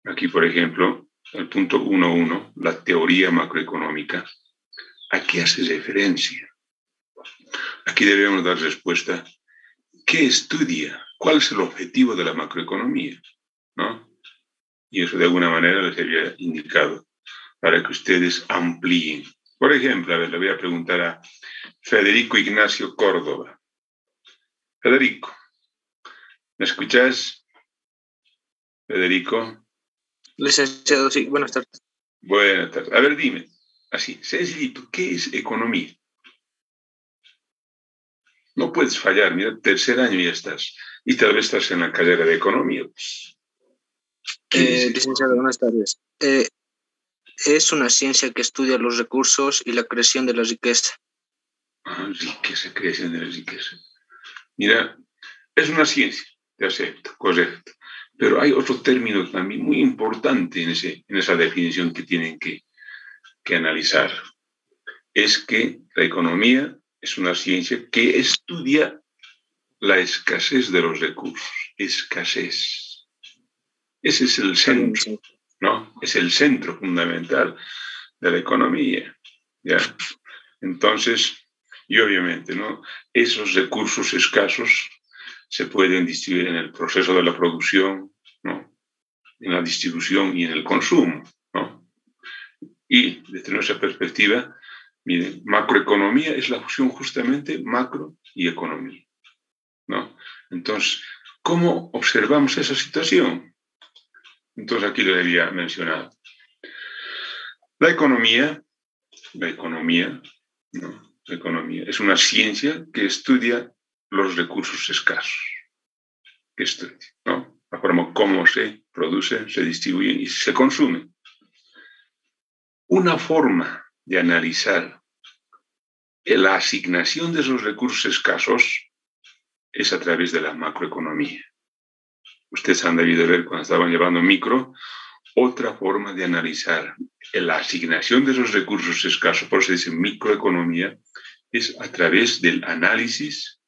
Aquí, por ejemplo, el punto 1.1, la teoría macroeconómica, ¿a qué hace referencia? Aquí debemos dar respuesta. ¿Qué estudia? ¿Cuál es el objetivo de la macroeconomía? ¿No? Y eso de alguna manera les había indicado para que ustedes amplíen. Por ejemplo, a ver, le voy a preguntar a Federico Ignacio Córdoba. Federico, ¿me escuchas? Federico. Licenciado, sí, buenas tardes. Buenas tardes. A ver, dime, así, sencillito, ¿qué es economía? No puedes fallar, mira, tercer año ya estás. Y tal vez estás en la carrera de economía. Licenciado, buenas tardes. Es una ciencia que estudia los recursos y la creación de la riqueza. Riqueza, creación de la riqueza. Mira, es una ciencia, te acepto, correcto. Pero hay otro término también muy importante en esa definición que tienen que analizar. Es que la economía es una ciencia que estudia la escasez de los recursos. Escasez. Ese es el centro, ¿no? Es el centro fundamental de la economía, ¿ya? Entonces, y obviamente, ¿no? Esos recursos escasos se pueden distribuir en el proceso de la producción, ¿no? En la distribución y en el consumo, ¿no? Y desde nuestra perspectiva, miren, macroeconomía es la fusión justamente macro y economía, ¿no? Entonces, ¿cómo observamos esa situación? Entonces, aquí lo había mencionado. La economía, ¿no? La economía es una ciencia que estudia los recursos escasos, que estudia, ¿no? La forma como se producen, se distribuyen y se consumen. Una forma de analizar la asignación de esos recursos escasos es a través de la macroeconomía. Ustedes han debido ver cuando estaban llevando micro, otra forma de analizar la asignación de esos recursos escasos, por eso se dice microeconomía, es a través del análisis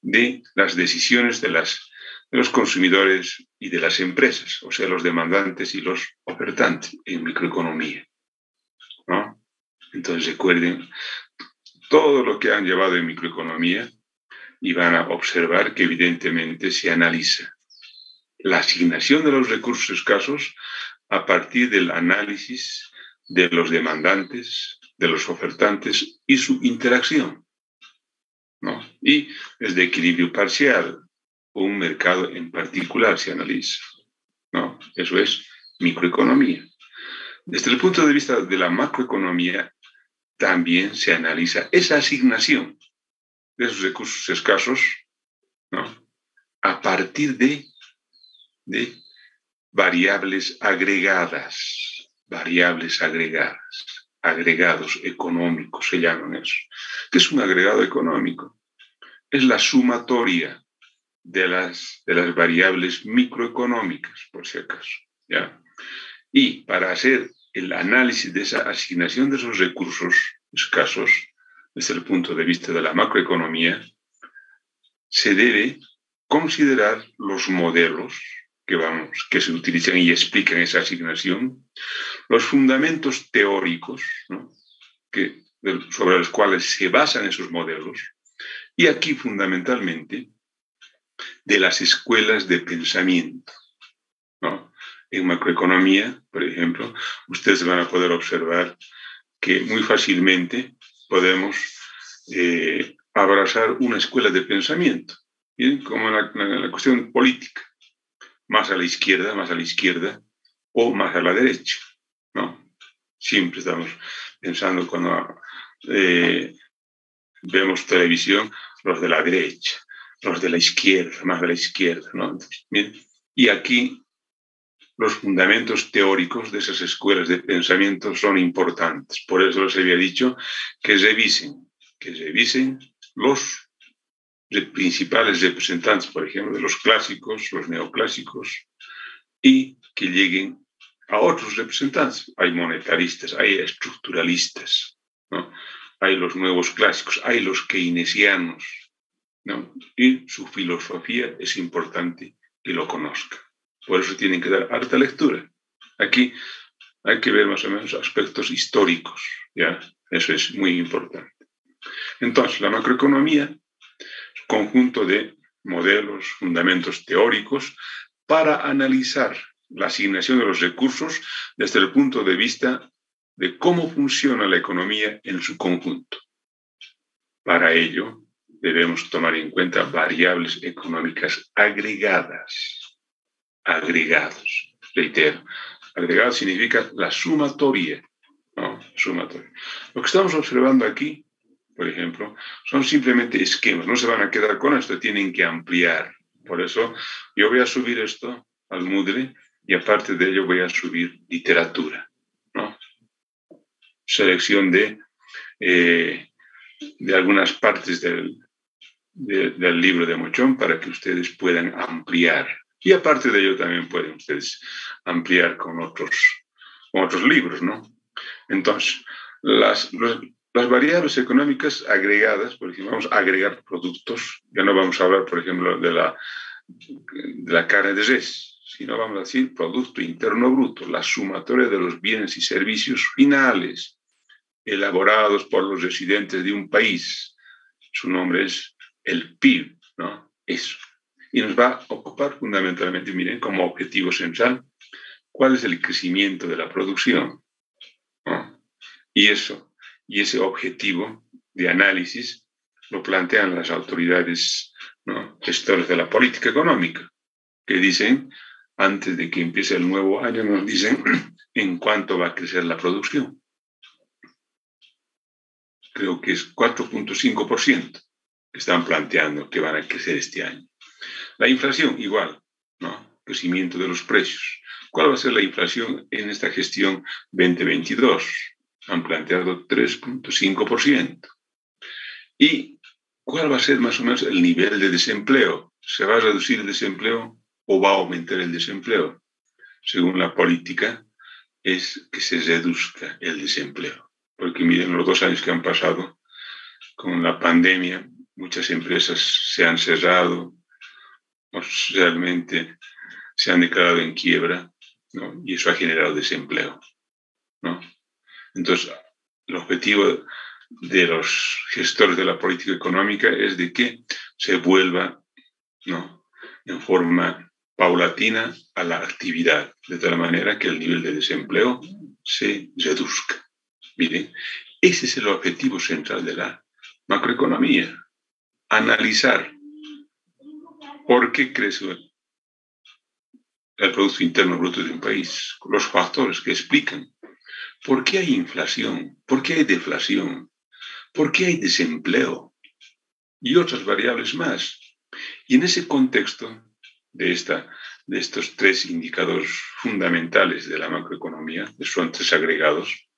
de las decisiones de los consumidores y de las empresas, o sea, los demandantes y los ofertantes en microeconomía, ¿no? Entonces recuerden todo lo que han llevado en microeconomía y van a observar que evidentemente se analiza la asignación de los recursos escasos a partir del análisis de los demandantes, de los ofertantes y su interacción, ¿no? Y desde equilibrio parcial, un mercado en particular se analiza, ¿no? Eso es microeconomía. Desde el punto de vista de la macroeconomía, también se analiza esa asignación de esos recursos escasos, ¿no? A partir de variables agregadas, agregados económicos se llaman eso. ¿Qué es un agregado económico? Es la sumatoria de las variables microeconómicas, por si acaso, ¿ya? Y para hacer el análisis de esa asignación de esos recursos escasos, desde el punto de vista de la macroeconomía, se debe considerar los modelos que se utilizan y explican esa asignación, los fundamentos teóricos, ¿no? Sobre los cuales se basan esos modelos, y aquí fundamentalmente de las escuelas de pensamiento, ¿no? En macroeconomía, por ejemplo, ustedes van a poder observar que muy fácilmente podemos abrazar una escuela de pensamiento, ¿bien? Como en la cuestión política, más a la izquierda, o más a la derecha, ¿no? Siempre estamos pensando cuando vemos televisión, los de la derecha, los de la izquierda, más de la izquierda, ¿no? Entonces, bien, y aquí los fundamentos teóricos de esas escuelas de pensamiento son importantes. Por eso les había dicho que revisen los principales representantes, por ejemplo, de los clásicos, los neoclásicos, y que lleguen a otros representantes. Hay monetaristas, hay estructuralistas, ¿no? Hay los nuevos clásicos, hay los keynesianos, ¿no? Y su filosofía es importante que lo conozcan, Por eso tienen que dar harta lectura. Aquí hay que ver más o menos aspectos históricos, ¿ya? Eso es muy importante. Entonces, la macroeconomía es un conjunto de modelos, fundamentos teóricos para analizar la asignación de los recursos desde el punto de vista de cómo funciona la economía en su conjunto. Para ello, debemos tomar en cuenta variables económicas agregadas. Agregados, reitero. Agregado significa la sumatoria, ¿no? Sumatoria. Lo que estamos observando aquí, por ejemplo, son simplemente esquemas. No se van a quedar con esto, tienen que ampliar. Por eso yo voy a subir esto al Moodle y aparte de ello voy a subir literatura, ¿no? Selección de algunas partes del libro de Mochón para que ustedes puedan ampliar. Y aparte de ello también pueden ustedes ampliar con otros libros, ¿no? Entonces, las variables económicas agregadas, por ejemplo, vamos a agregar productos, ya no vamos a hablar, por ejemplo, de la carne de res, sino vamos a decir Producto Interno Bruto, la sumatoria de los bienes y servicios finales elaborados por los residentes de un país. Su nombre es el PIB, ¿no? Eso. Y nos va a ocupar fundamentalmente, miren, como objetivo central, cuál es el crecimiento de la producción, ¿no? Y ese objetivo de análisis lo plantean las autoridades, ¿no?, gestores de la política económica, que dicen, antes de que empiece el nuevo año, nos dicen en cuánto va a crecer la producción. Creo que es 4.5% que están planteando que van a crecer este año. La inflación, igual, ¿no? Crecimiento de los precios. ¿Cuál va a ser la inflación en esta gestión 2022? Han planteado 3.5%. ¿Y cuál va a ser más o menos el nivel de desempleo? ¿Se va a reducir el desempleo o va a aumentar el desempleo? Según la política, es que se reduzca el desempleo. Porque miren, los 2 años que han pasado con la pandemia, muchas empresas se han cerrado, o realmente se han declarado en quiebra, ¿no? Y eso ha generado desempleo, ¿no? Entonces, el objetivo de los gestores de la política económica es de que se vuelva, ¿no?, en forma paulatina a la actividad, de tal manera que el nivel de desempleo se reduzca. Miren, ese es el objetivo central de la macroeconomía, analizar por qué crece el Producto Interno Bruto de un país, los factores que explican por qué hay inflación, por qué hay deflación, por qué hay desempleo y otras variables más. Y en ese contexto de estos 3 indicadores fundamentales de la macroeconomía, que son 3 agregados,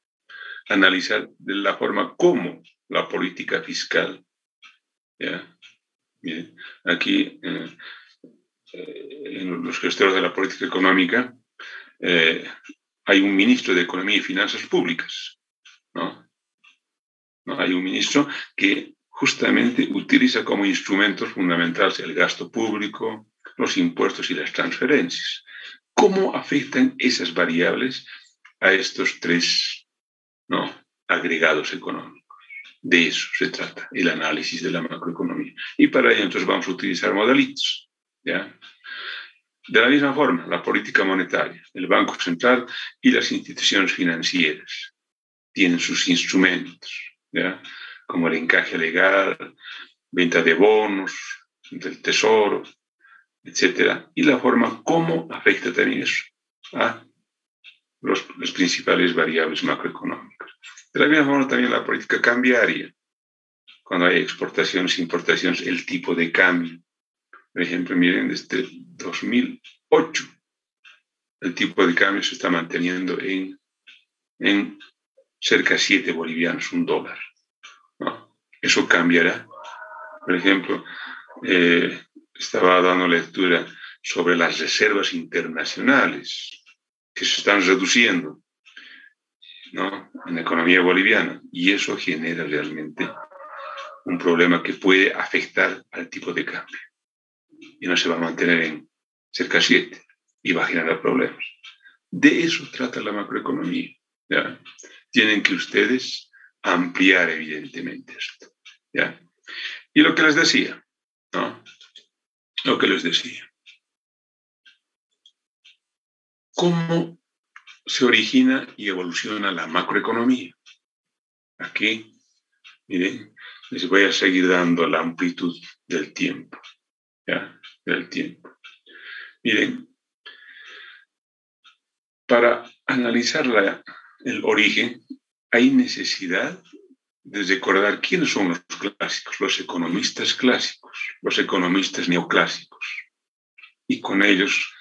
analizar de la forma como la política fiscal, ¿ya? Bien, aquí en los gestores de la política económica hay un ministro de Economía y Finanzas Públicas, ¿no? ¿No? Hay un ministro que justamente utiliza como instrumentos fundamentales el gasto público, los impuestos y las transferencias. ¿Cómo afectan esas variables a estos 3, ¿no?, agregados económicos? De eso se trata, el análisis de la macroeconomía. Y para ello entonces vamos a utilizar modelitos, ¿ya? De la misma forma, la política monetaria, el Banco Central y las instituciones financieras tienen sus instrumentos, ¿ya?, como el encaje legal, venta de bonos del Tesoro, etcétera, y la forma como afecta también eso a las principales variables macroeconómicas. De la misma forma también la política cambiaria, cuando hay exportaciones, importaciones, el tipo de cambio. Por ejemplo, miren, desde 2008 el tipo de cambio se está manteniendo en cerca de 7 bolivianos, $1, ¿no? Eso cambiará. Por ejemplo, estaba dando lectura sobre las reservas internacionales que se están reduciendo, ¿no?, en la economía boliviana, y eso genera realmente un problema que puede afectar al tipo de cambio y no se va a mantener en cerca de 7. y va a generar problemas. De eso trata la macroeconomía. ¿Ya? Tienen que ustedes ampliar evidentemente esto. ¿Ya? Y lo que les decía, ¿no? Lo que les decía. ¿Cómo se origina y evoluciona la macroeconomía? Aquí, miren, les voy a seguir dando la amplitud del tiempo. ¿Ya? Del tiempo. Miren, para analizar el origen, hay necesidad de recordar quiénes son los clásicos, los economistas clásicos, los economistas neoclásicos. Y con ellos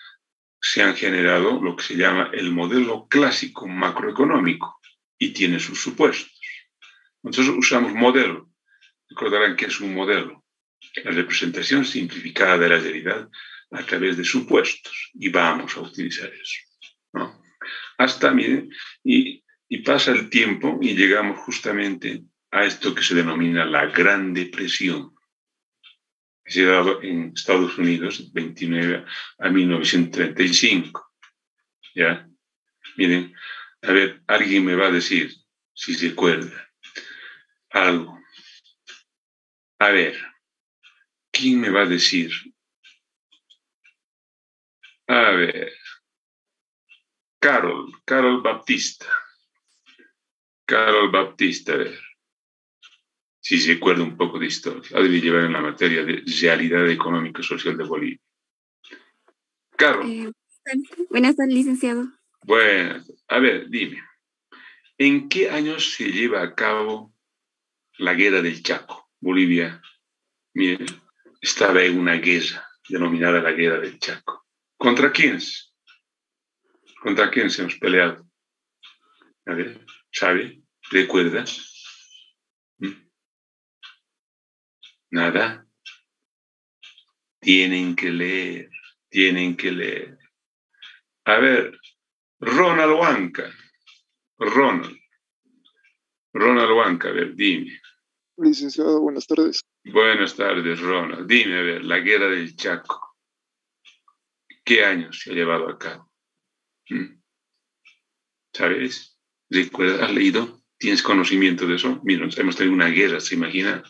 se han generado lo que se llama el modelo clásico macroeconómico y tiene sus supuestos. Entonces usamos modelo. Recordarán que es un modelo, la representación simplificada de la realidad a través de supuestos y vamos a utilizar eso, ¿no? Hasta, miren, y pasa el tiempo y llegamos justamente a esto que se denomina la Gran Depresión, que se ha dado en Estados Unidos 29 a 1935. ¿Ya? Miren, a ver, alguien me va a decir, si se acuerda, algo. A ver, ¿quién me va a decir? A ver, Carol Baptista. Carol Baptista, a ver. Si se acuerda un poco de historia. Ha de llevar en la materia de realidad económica y social de Bolivia. Carol. Buenas tardes, licenciado. Bueno, a ver, dime. ¿En qué años se lleva a cabo la guerra del Chaco? Bolivia, miren, estaba en una guerra denominada la guerra del Chaco. ¿Contra quiénes? ¿Contra quiénes hemos peleado? A ver, ¿sabe? ¿Recuerda? Nada. Tienen que leer, tienen que leer. A ver, Ronald Huanca. Ronald Huanca, a ver, dime. Licenciado, buenas tardes. Buenas tardes, Ronald. Dime, a ver, la guerra del Chaco. ¿Qué años se ha llevado a cabo? ¿Sabes? ¿Recuerdas? ¿Has leído? ¿Tienes conocimiento de eso? Mira, hemos tenido una guerra, ¿se imagina?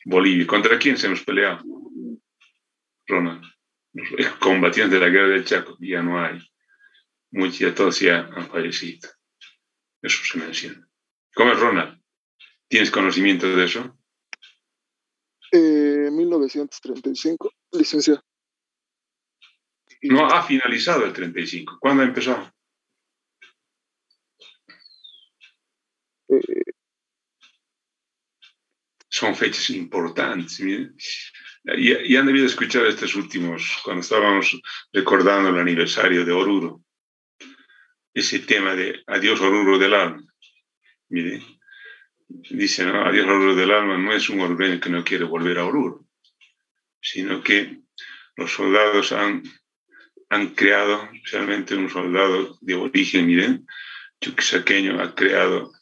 Bolivia. ¿Contra quién se hemos peleado? Ronald. Los combatientes de la guerra del Chaco. Ya no hay. Muchos ya todos ya han fallecido. Eso se menciona. ¿Cómo es, Ronald? ¿Tienes conocimiento de eso? 1935, licenciado. No ha finalizado el 35. ¿Cuándo ha empezado? Son fechas importantes. Miren. Y han debido escuchar estos últimos, cuando estábamos recordando el aniversario de Oruro, ese tema de adiós Oruro del alma. Mire, dice, ¿no? Adiós Oruro del alma no es un orureño que no quiere volver a Oruro, sino que los soldados han creado, especialmente un soldado de origen, miren, chuquisaqueño, ha creado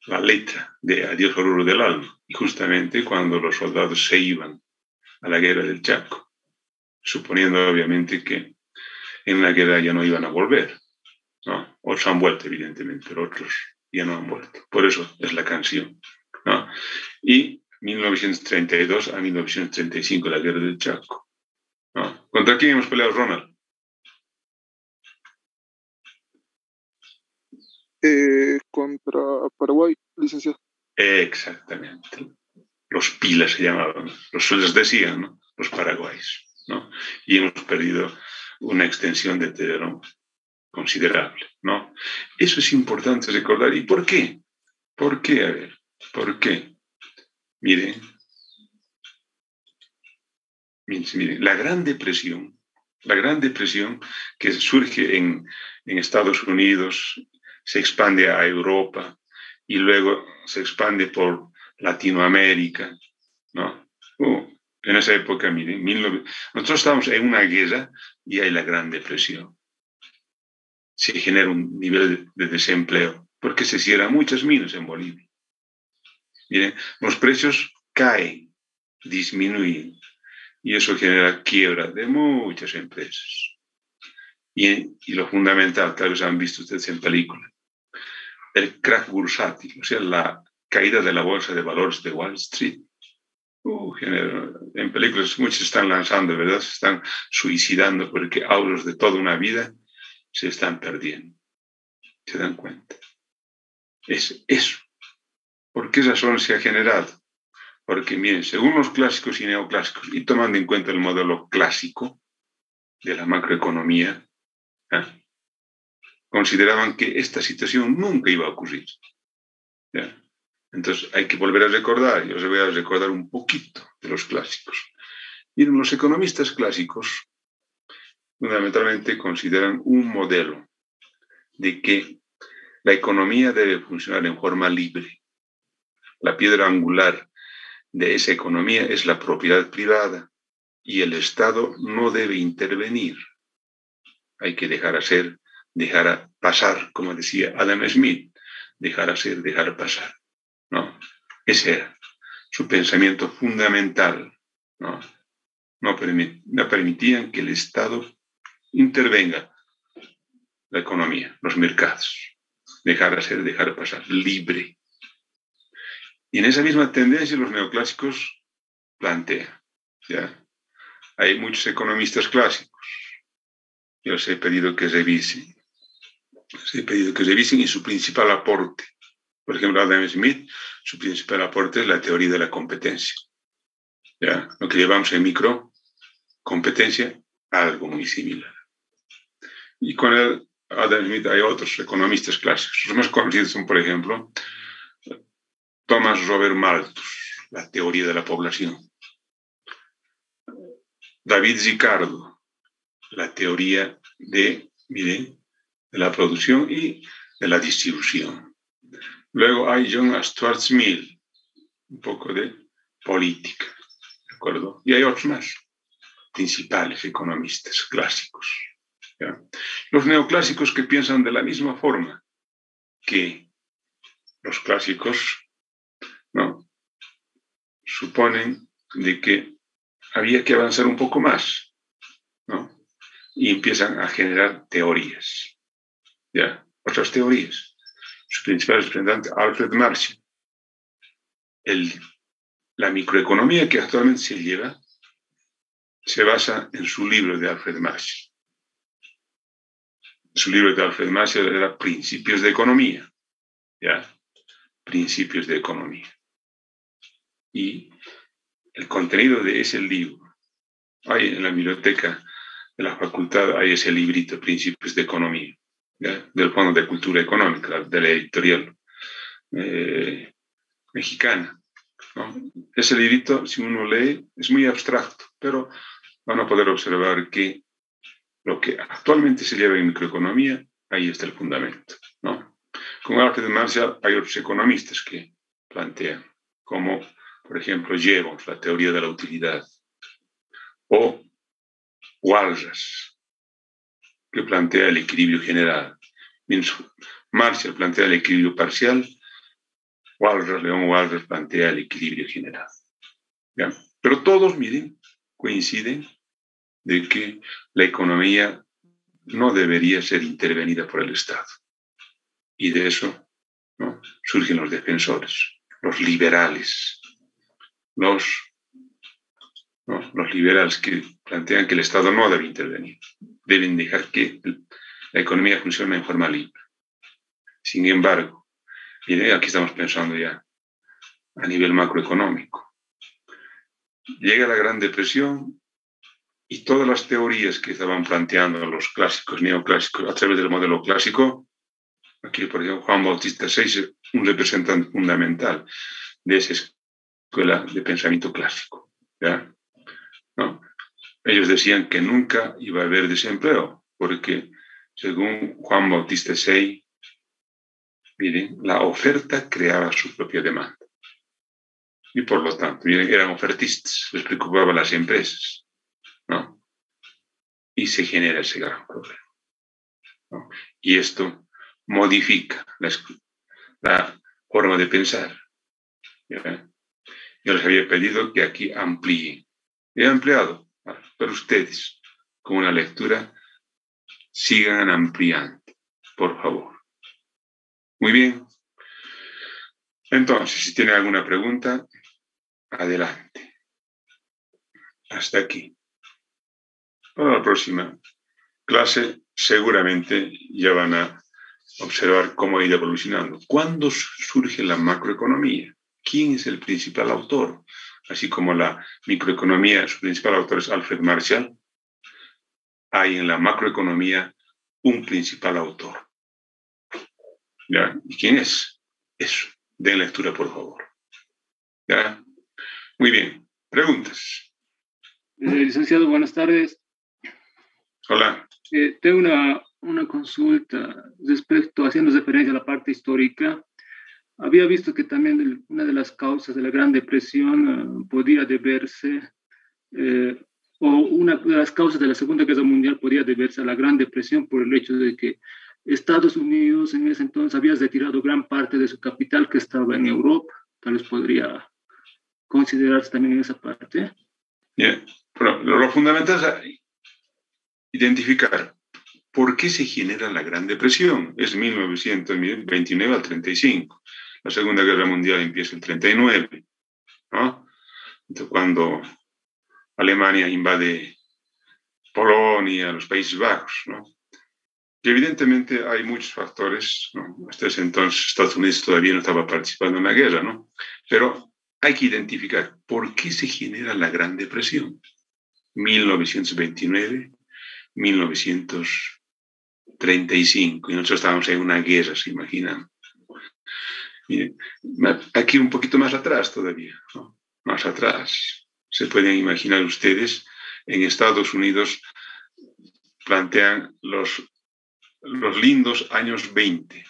la letra de Adiós Oruro del alma. Y justamente cuando los soldados se iban a la guerra del Chaco, suponiendo obviamente que en la guerra ya no iban a volver, ¿no? Otros han vuelto, evidentemente, pero otros ya no han vuelto. Por eso es la canción, ¿no? Y 1932 a 1935, la guerra del Chaco, ¿no? ¿Contra quién hemos peleado, Ronald? Contra Paraguay, licenciado. Exactamente. Los pilas se llamaban, les decían, ¿no? Los paraguayos, ¿no? Y hemos perdido una extensión de terreno considerable, ¿no? Eso es importante recordar. ¿Y por qué? ¿Por qué? A ver, ¿por qué? Miren, la Gran Depresión que surge en Estados Unidos, se expande a Europa y luego se expande por Latinoamérica, ¿no? En esa época, miren, nosotros estamos en una guerra y hay la Gran Depresión. Se genera un nivel de desempleo porque se cierran muchas minas en Bolivia. Miren, los precios caen, disminuyen y eso genera quiebra de muchas empresas. Y lo fundamental, tal vez han visto ustedes en película, el crack bursátil, o sea, la caída de la bolsa de valores de Wall Street. En películas muchos se están lanzando, ¿verdad? Se están suicidando porque ahorros de toda una vida se están perdiendo. ¿Se dan cuenta? Es eso. ¿Por qué razón se ha generado? Porque, miren, según los clásicos y neoclásicos, y tomando en cuenta el modelo clásico de la macroeconomía, ¿eh? Consideraban que esta situación nunca iba a ocurrir. ¿Ya? Entonces hay que volver a recordar, yo os voy a recordar un poquito de los clásicos. Miren, los economistas clásicos fundamentalmente consideran un modelo de que la economía debe funcionar en forma libre. La piedra angular de esa economía es la propiedad privada y el Estado no debe intervenir. Hay que dejar hacer, dejar pasar, como decía Adam Smith, dejar hacer, dejar pasar, ¿no? Ese era su pensamiento fundamental, ¿no? No permitían que el Estado intervenga la economía, los mercados, dejar hacer, dejar pasar, libre. Y en esa misma tendencia los neoclásicos plantean, ¿ya? Hay muchos economistas clásicos. Yo les he pedido que revisen. Y su principal aporte. Por ejemplo, Adam Smith, su principal aporte es la teoría de la competencia. ¿Ya? Lo que llevamos en microcompetencia, algo muy similar. Y con Adam Smith hay otros economistas clásicos. Los más conocidos son, por ejemplo, Thomas Robert Malthus, la teoría de la población. David Ricardo, la teoría de la producción y de la distribución. Luego hay John Stuart Mill, un poco de política, ¿de acuerdo? Y hay otros más, principales economistas clásicos, ¿ya? Los neoclásicos que piensan de la misma forma que los clásicos, ¿no? Suponen de que había que avanzar un poco más, ¿no? Y empiezan a generar teorías, ¿ya? Otras teorías. Su principal representante, Alfred Marshall. La microeconomía que actualmente se lleva se basa en su libro de Alfred Marshall. Su libro de Alfred Marshall era Principios de Economía, ¿ya? Principios de Economía. Y el contenido de ese libro, hay en la biblioteca de la facultad, hay ese librito, Principios de Economía, ¿ya? Del Fondo de Cultura Económica, de la editorial mexicana, ¿no? Ese librito, si uno lee, es muy abstracto, pero van a poder observar que lo que actualmente se lleva en microeconomía, ahí está el fundamento, ¿no? Con Alfred Marshall hay otros economistas que plantean, como, por ejemplo, Jevons, la teoría de la utilidad, o Walras, que plantea el equilibrio general. Marshall plantea el equilibrio parcial, León Walras plantea el equilibrio general, ¿ya? Pero todos, miren, coinciden de que la economía no debería ser intervenida por el Estado. Y de eso, ¿no?, surgen los defensores, los liberales, los liberales que plantean que el Estado no debe intervenir, deben dejar que la economía funcione en forma libre. Sin embargo, miren, aquí estamos pensando ya a nivel macroeconómico. Llega la Gran Depresión y todas las teorías que estaban planteando los clásicos, neoclásicos, a través del modelo clásico, aquí, por ejemplo, Juan Bautista Seixas, un representante fundamental de esa escuela de pensamiento clásico, ¿ya? ¿No? Ellos decían que nunca iba a haber desempleo, porque según Juan Bautista Seixas, miren, la oferta creaba su propia demanda. Y por lo tanto, miren, eran ofertistas, les preocupaban las empresas, ¿no? Y se genera ese gran problema, ¿no? Y esto modifica la forma de pensar, ¿ya? Yo les había pedido que aquí amplíen. He ampliado para ustedes con una lectura sigan ampliando, por favor. Muy bien. Entonces, si tienen alguna pregunta, adelante. Hasta aquí. Para la próxima clase, seguramente ya van a observar cómo ha ido evolucionando. ¿Cuándo surge la macroeconomía? ¿Quién es el principal autor? Así como la microeconomía, su principal autor es Alfred Marshall, hay en la macroeconomía un principal autor. ¿Ya? ¿Y quién es? Eso. Den lectura, por favor. ¿Ya? Muy bien. ¿Preguntas? Licenciado, buenas tardes. Hola. Tengo una consulta respecto, haciendo referencia a la parte histórica. Había visto que también una de las causas de la Gran Depresión podía deberse, o una de las causas de la Segunda Guerra Mundial podía deberse a la Gran Depresión por el hecho de que Estados Unidos en ese entonces había retirado gran parte de su capital que estaba en Europa. Tal vez podría considerarse también en esa parte. Yeah. Bueno, lo fundamental es identificar por qué se genera la Gran Depresión. Es 1929 al 35. La Segunda Guerra Mundial empieza en 39, ¿no? Entonces, cuando Alemania invade Polonia, los Países Bajos, ¿no? Y evidentemente hay muchos factores, ¿no? Hasta ese entonces Estados Unidos todavía no estaba participando en la guerra, ¿no? Pero hay que identificar por qué se genera la Gran Depresión. 1929, 1935, y nosotros estábamos en una guerra, ¿se imaginan? Miren, aquí un poquito más atrás todavía, ¿no? Más atrás. Se pueden imaginar ustedes, en Estados Unidos plantean los lindos años 20.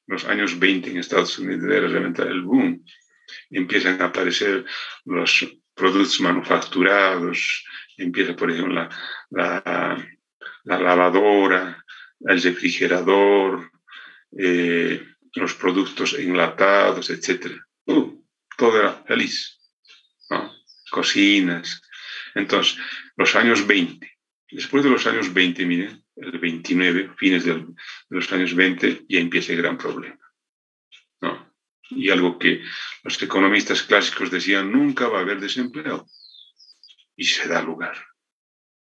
Los años 20 en Estados Unidos era realmente el boom. Empiezan a aparecer los productos manufacturados, empieza, por ejemplo, la lavadora, el refrigerador, los productos enlatados, etc. Todo era feliz, ¿no? Cocinas. Entonces, los años 20. Después de los años 20, miren, el 29, fines de los años 20, ya empieza el gran problema, ¿no? Y algo que los economistas clásicos decían, nunca va a haber desempleo. Y se da lugar,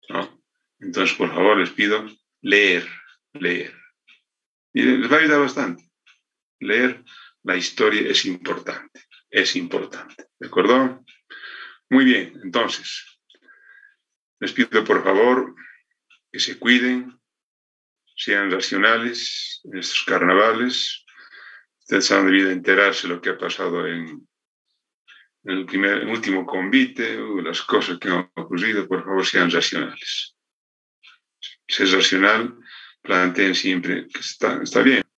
¿no? Entonces, por favor, les pido leer. Y les va a ayudar bastante. Leer la historia es importante. ¿De acuerdo? Muy bien, entonces, les pido, por favor, que se cuiden, sean racionales en estos carnavales. Ustedes han debido enterarse de lo que ha pasado en el último convite, las cosas que han ocurrido. Por favor, sean racionales. Si es racional, planteen siempre que está bien.